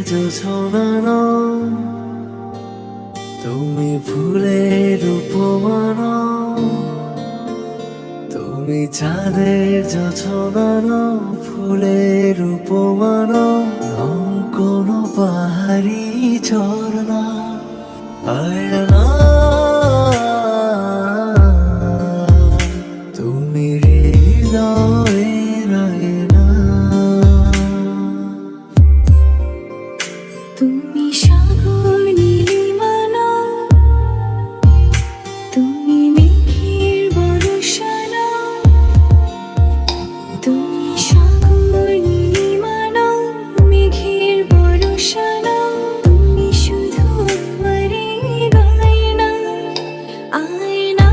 জোছনা নও, তুমি ফুলের উপমা নও, তুমি চাঁদের জোছনা নও, ফুলের উপমা নও, নও কোনো পাহাড়ি ঝরনা। আয়না তুমি হৃদয়ের আয়না। তুমি সাগর নীলিমা নও, তুমি মেঘের বর্ষা নও, তুমি সাগর নীলিমা নও, মেঘের বর্ষা নও, তুমি শুধু আমারই গয়না। আয়না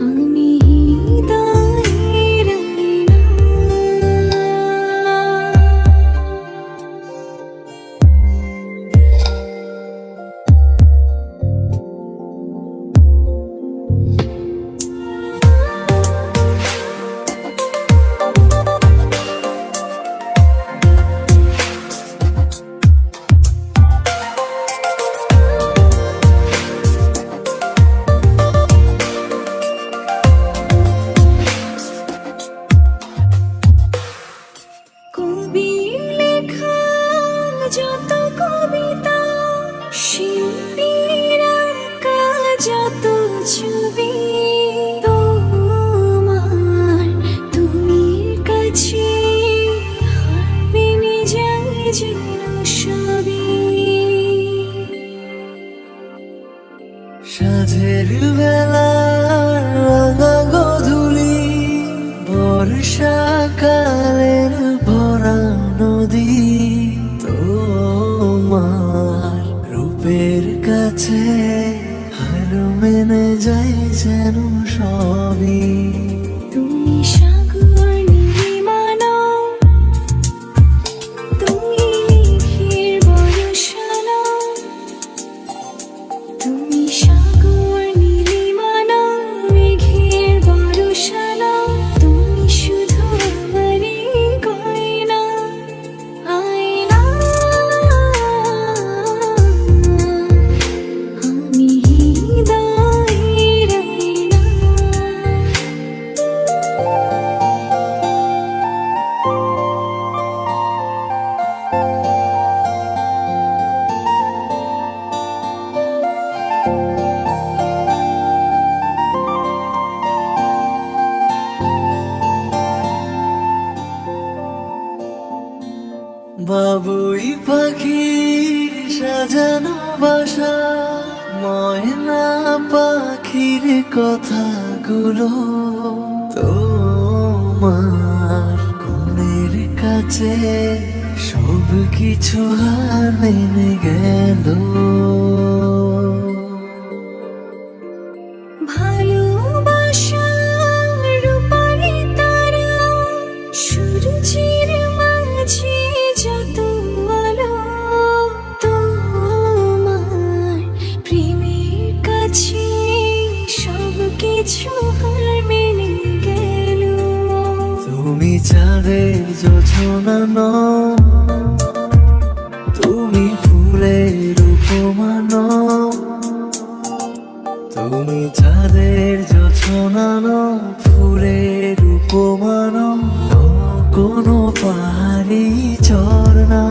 আমি হৃদয়ের আয়না। কবির লেখা যত কবিতা, শিল্পীর আঁকা যত ছবি, তোমার তুমির কাছে হার মেনে যায় যেন সবই। সাঁঝের বেলার রাঙা গোধূলি, বর্ষাকালের ভরা নদী, তোমার রূপের কাছে হার মেনে যায় যেন সবই। তুমি সাগর নীলিমা নও, তুমি মেঘের বর্ষা নও, তুমি সাগর নীলিমা নও, মেঘের বর্ষা নও, তুমি শুধু আমারই গয়না। আয়না আমি হৃদয়ের আয়না। বাবুই পাখির সাজানো বাসা, ময়না পাখির কথাগুলো, তোমার গুণের কাছে সব কিছু হার মেনে গেল। ভালোবাসার রূপালি তারা, সূর্যের মাঝে যত আলো, তোমার প্রেমের কাছে সব কিছু হার মেনে গেল। তুমি চাঁদের জোছনা নও, তুমি ফুলের উপমা নও, তুমি চাঁদের জোছনা নও, ফুলের উপমা নও, নও কোনো পাহাড়ি ঝরনা।